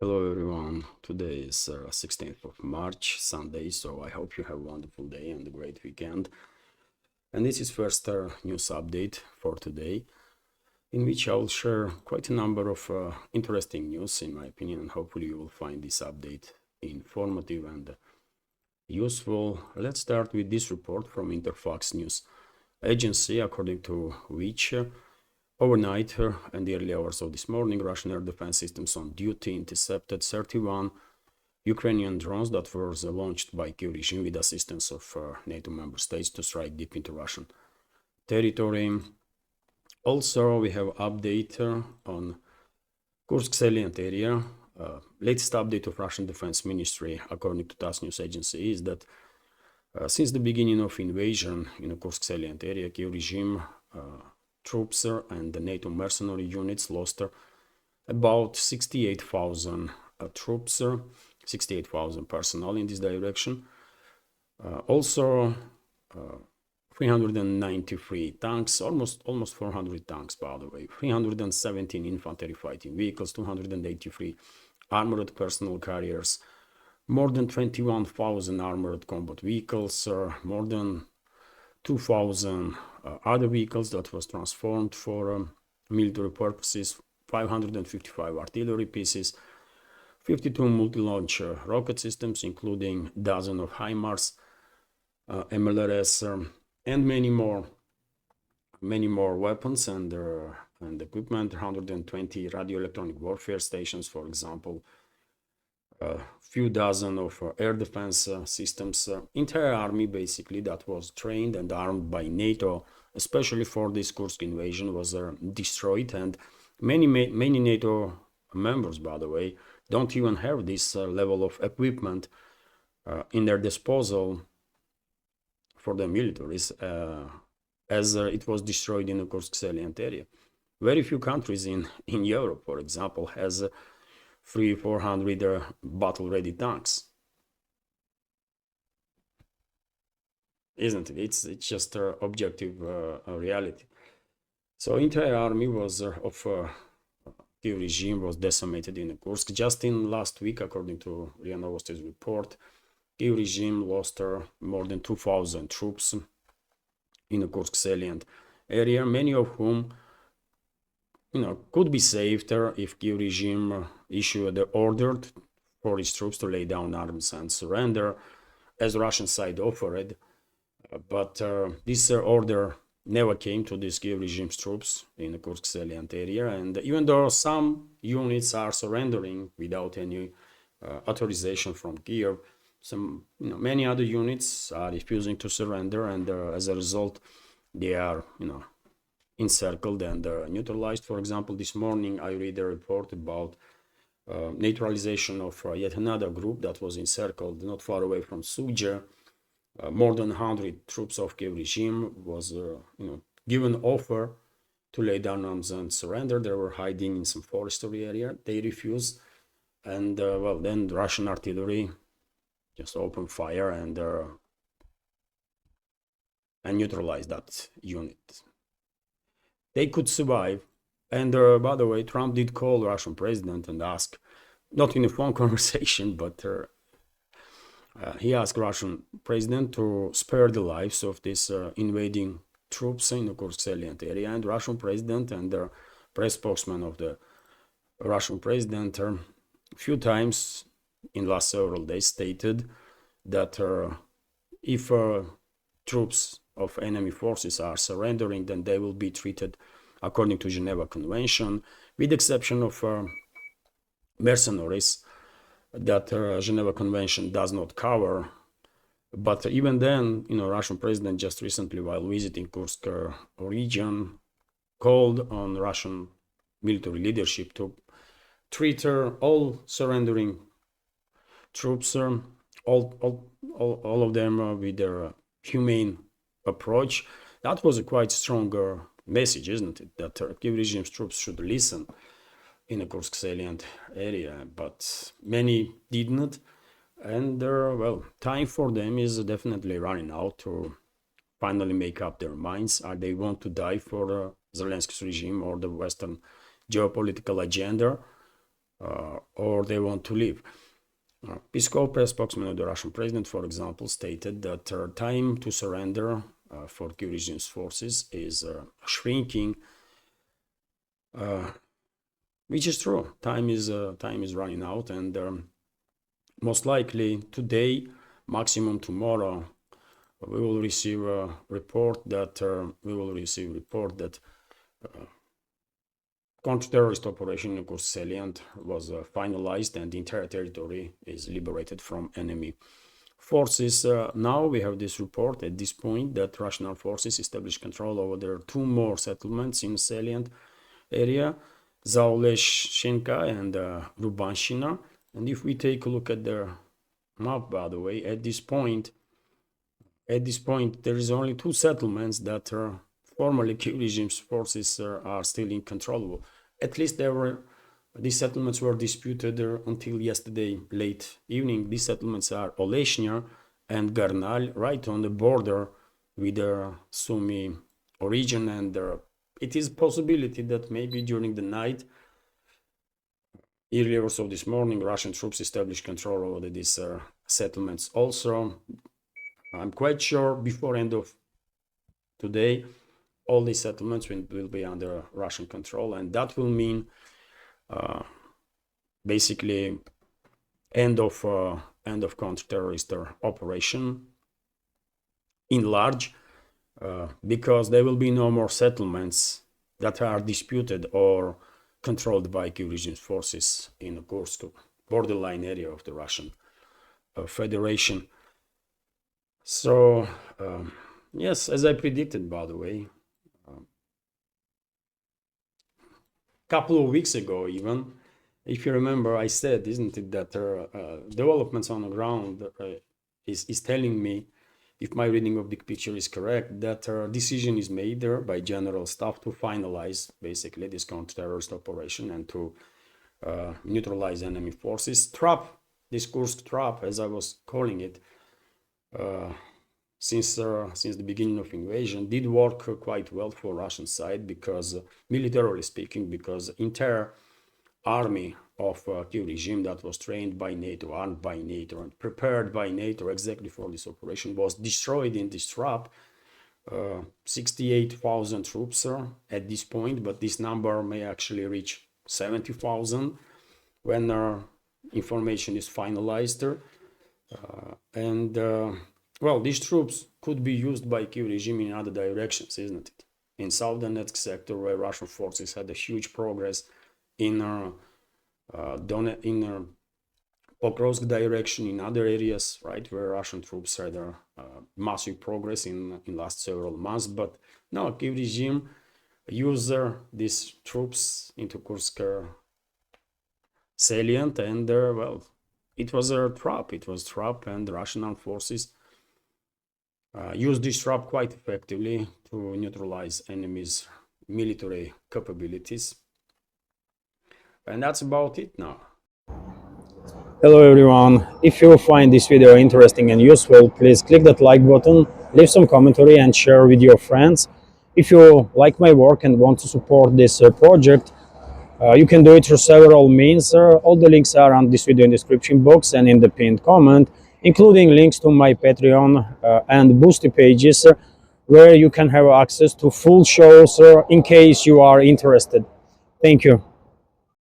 Hello everyone, today is 16th of March, Sunday, so I hope you have a wonderful day and a great weekend. And this is first news update for today, in which I will share quite a number of interesting news in my opinion, and hopefully you will find this update informative and useful. Let's start with this report from Interfax News Agency, according to which overnight and the early hours of this morning, Russian air defense systems on duty intercepted 31 Ukrainian drones that were launched by Kyiv regime with assistance of NATO member states to strike deep into Russian territory. Also, we have update on Kursk salient area. Latest update of Russian Defense Ministry, according to TASS news agency, is that since the beginning of invasion in the Kursk salient area, Kyiv regime troops and the NATO mercenary units lost about 68,000 troops, 68,000 personnel in this direction. Also, 393 tanks, almost 400 tanks, by the way, 317 infantry fighting vehicles, 283 armored personnel carriers, more than 21,000 armored combat vehicles, more than 2,000 other vehicles that was transformed for military purposes, 555 artillery pieces, 52 multi-launch rocket systems, including dozens of HIMARS, MLRS, and many more weapons and equipment, 120 radio electronic warfare stations, for example, a few dozen of air defense systems, entire army basically that was trained and armed by NATO, especially for this Kursk invasion, was destroyed, and many NATO members, by the way, don't even have this level of equipment in their disposal for the militaries, as it was destroyed in the Kursk salient area. Very few countries in Europe, for example, has 300-400 battle-ready tanks, isn't it? It's just objective reality. So entire army was of Kyiv regime was decimated in Kursk. Just in last week, according to RIA Novosti's report, Kyiv regime lost more than 2,000 troops in the Kursk salient area, many of whom could be saved if Kyiv regime issued the order for its troops to lay down arms and surrender, as Russian side offered. But this order never came to this Kyiv regime's troops in the Kursk salient area, and even though some units are surrendering without any authorization from Kyiv, many other units are refusing to surrender, and as a result, they are encircled and neutralized. For example, this morning I read a report about neutralization of yet another group that was encircled not far away from Suja. More than 100 troops of Kyiv regime was given offer to lay down arms and surrender. They were hiding in some forestry area. They refused, and then the Russian artillery just opened fire and neutralized that unit. They could survive. And by the way, Trump did call the Russian president and ask, not in a phone conversation, but he asked Russian president to spare the lives of these invading troops in the Kursk salient area. And Russian president and the press spokesman of the Russian president a few times in last several days stated that if troops of enemy forces are surrendering, then they will be treated according to Geneva Convention, with the exception of mercenaries that Geneva Convention does not cover. But even then, Russian president just recently, while visiting Kursk region, called on Russian military leadership to treat all surrendering troops, all of them with their humane approach. That was a quite stronger message, isn't it? That Kyiv regime's troops should listen in the Kursk salient area, but many did not. And time for them is definitely running out to finally make up their minds. Are they want to die for Zelensky's regime or the Western geopolitical agenda, or they want to leave. Peskov, a spokesman of the Russian president, for example, stated that time to surrender for Kyiv regime's forces is shrinking, which is true. Time is running out, and most likely today, maximum tomorrow, we will receive a report that counter-terrorist operation in Kursk salient was finalized and the entire territory is liberated from enemy forces. Now we have this report at this point that Russian armed forces established control over their two more settlements in salient area, Zaoleshchenka and Lubanshina. And if we take a look at the map, by the way, at this point, there is only two settlements that formerly Kyiv regime's forces are still in control of. At least these settlements were disputed until yesterday late evening. These settlements are Oleshnya and Garnal, right on the border with the Sumy region, and it is a possibility that maybe during the night, earlier also this morning, Russian troops established control over these settlements. Also, I'm quite sure before end of today, all these settlements will be under Russian control, and that will mean basically end of counter-terrorist operation in large, because there will be no more settlements that are disputed or controlled by Kyiv regime's forces in the Kursk borderline area of the Russian Federation. So yes, as I predicted, by the way, couple of weeks ago even, if you remember, I said, isn't it, that developments on the ground is telling me, if my reading of the picture is correct, that a decision is made there by general staff to finalize basically this counter-terrorist operation and to neutralize enemy forces. This Kursk trap, as I was calling it, since the beginning of invasion, did work quite well for Russian side, because militarily speaking, because entire army of Kyiv regime that was trained by NATO, armed by NATO, and prepared by NATO exactly for this operation was destroyed in this trap. 68,000 troops at this point, but this number may actually reach 70,000 when information is finalized. Well, these troops could be used by Kyiv regime in other directions, isn't it? In southern Donetsk sector, where Russian forces had a huge progress, in Pokrovsk direction, in other areas, right, where Russian troops had a massive progress in last several months. But no, Kyiv regime used these troops into Kursk salient, and well, it was a trap. It was trap, and the Russian armed forces used this trap quite effectively to neutralize enemies' military capabilities. And that's about it now. Hello everyone. If you find this video interesting and useful, please click that like button, leave some commentary and share with your friends. If you like my work and want to support this project, you can do it through several means. All the links are on this video in the description box and in the pinned comment, including links to my Patreon and Boosty pages, where you can have access to full shows in case you are interested. Thank you.